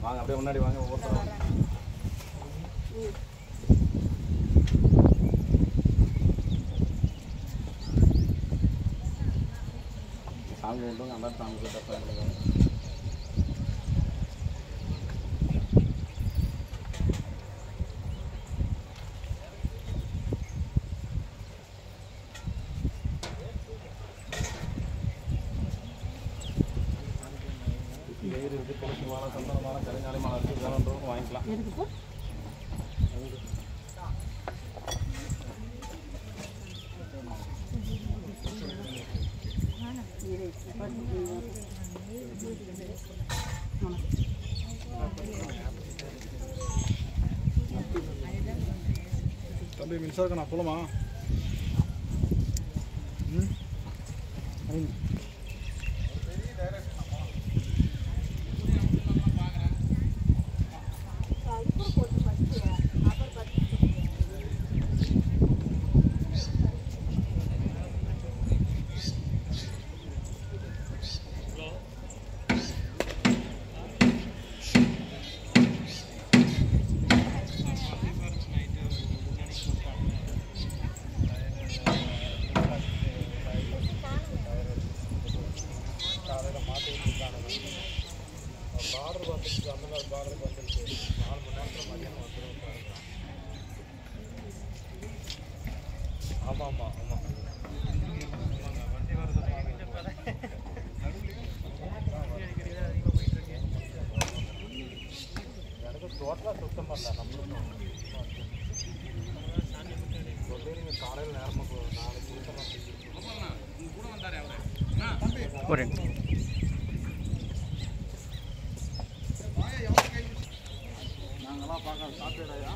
வாங்க அப்படியே முன்னாடி வாங்க ஒவ்வொருத்தரும் சாமி கொண்டு அந்த சாமி கிட்ட வேறு இது கொளுத்து மாலை சந்தன மாலை கரிஞ்சாலி மாலை இருக்குது வேணுன்றவங்க வாங்கிக்கலாம். தம்பி மின்சாரம் நான் போகலாமா? பார்டர் வந்துருச்சு, அந்த மாதிரி பார்டர் வந்துருச்சு. 4 மணி நேரத்தில் மதியானம் வந்துடும். ஆமாம் ஆமாம் ஆமாம் வண்டி வருது. எனக்கு டோட்டலாக சுத்தம் பண்ணல. நம்மளும் சொல்லி நீங்கள் காலையில் நேரமாக 4 கொடுத்தலாம் கூட வந்தார் அவரு. நாங்களாம் பார்க்க சாப்பிட்டாயா